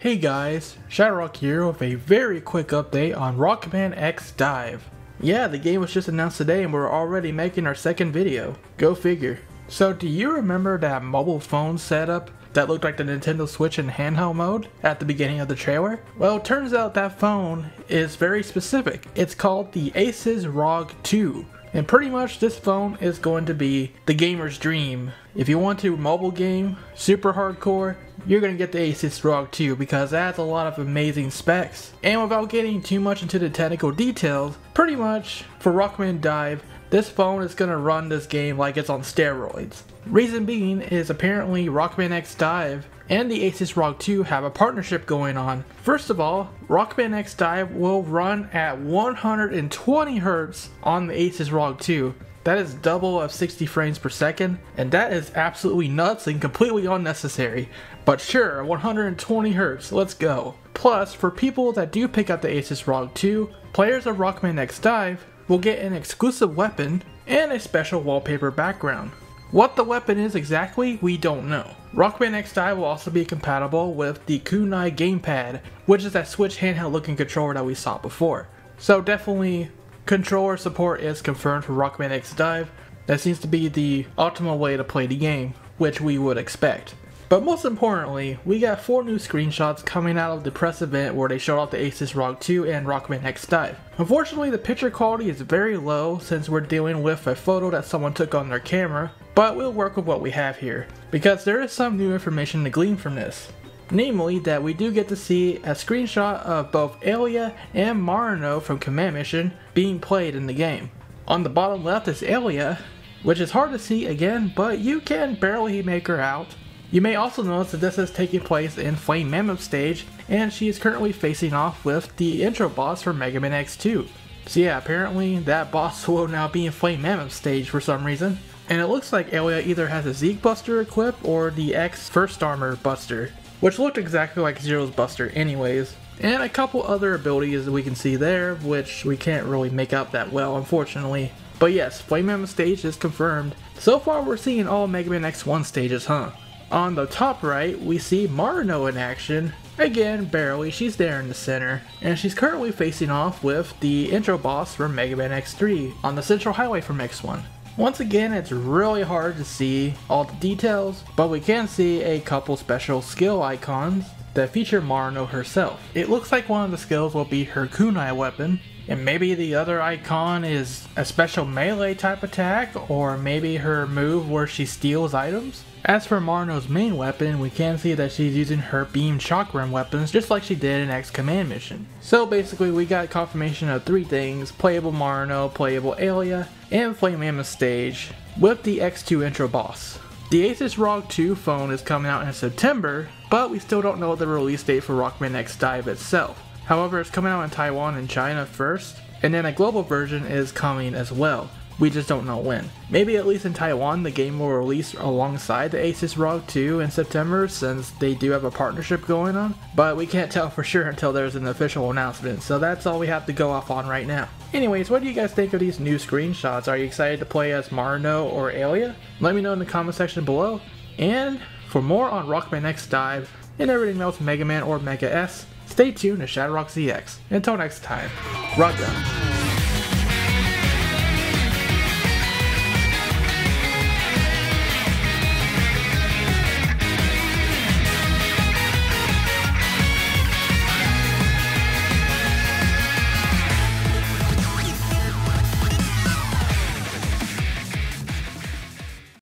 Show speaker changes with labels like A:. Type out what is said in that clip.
A: Hey guys, ShadowRock here with a very quick update on Rockman X DiVE. Yeah, the game was just announced today and we're already making our second video. Go figure. So do you remember that mobile phone setup that looked like the Nintendo Switch in handheld mode at the beginning of the trailer? Well, it turns out that phone is very specific. It's called the ASUS ROG II. And pretty much this phone is going to be the gamer's dream. If you want to mobile game, super hardcore, you're going to get the ASUS ROG II because it has a lot of amazing specs. And without getting too much into the technical details, pretty much for Rockman DiVE, this phone is going to run this game like it's on steroids. Reason being is apparently Rockman X DiVE and the ASUS ROG II have a partnership going on. First of all, Rockman X DiVE will run at 120 Hz on the ASUS ROG II. That is double of 60 frames per second, and that is absolutely nuts and completely unnecessary. But sure, 120 Hz, let's go. Plus, for people that do pick up the ASUS ROG II, players of Rockman X DiVE will get an exclusive weapon and a special wallpaper background. What the weapon is exactly, we don't know. Rockman X DiVE will also be compatible with the kunai gamepad, which is that Switch handheld looking controller that we saw before. So definitely, controller support is confirmed for Rockman X DiVE. That seems to be the optimal way to play the game, which we would expect. But most importantly, we got 4 new screenshots coming out of the press event where they showed off the ASUS ROG II and Rockman X DiVE. Unfortunately, the picture quality is very low since we're dealing with a photo that someone took on their camera, but we'll work with what we have here, because there is some new information to glean from this. Namely, that we do get to see a screenshot of both Alia and Marino from Command Mission being played in the game. On the bottom left is Alia, which is hard to see again, but you can barely make her out. You may also notice that this is taking place in Flame Mammoth stage, and she is currently facing off with the intro boss for Mega Man X2. So yeah, apparently that boss will now be in Flame Mammoth stage for some reason. And it looks like Alia either has a Zeke Buster equipped or the X First Armor Buster, which looked exactly like Zero's Buster anyways. And a couple other abilities that we can see there, which we can't really make out that well unfortunately. But yes, Flame Mammoth stage is confirmed. So far we're seeing all Mega Man X1 stages, huh? On the top right, we see Marino in action. Again, barely, she's there in the center. And she's currently facing off with the intro boss from Mega Man X3 on the central highway from X1. Once again, it's really hard to see all the details, but we can see a couple special skill icons that feature Marino herself. It looks like one of the skills will be her kunai weapon, and maybe the other icon is a special melee type attack, or maybe her move where she steals items. As for Marino's main weapon, we can see that she's using her beam chakram weapons just like she did in X Command Mission. So basically we got confirmation of 3 things: playable Marino, playable Alia, and Flame Mammoth stage with the X2 intro boss. The ASUS ROG II phone is coming out in September, but we still don't know the release date for Rockman X DiVE itself. However, it's coming out in Taiwan and China first, and then a global version is coming as well. We just don't know when. Maybe at least in Taiwan the game will release alongside the ASUS ROG II in September since they do have a partnership going on, but we can't tell for sure until there's an official announcement, so that's all we have to go off on right now. Anyways, what do you guys think of these new screenshots? Are you excited to play as Marino or Alia? Let me know in the comment section below, and for more on Rockman X DiVE and everything else Mega Man or Mega S, stay tuned to ShadowRockZX. Until next time, rock on.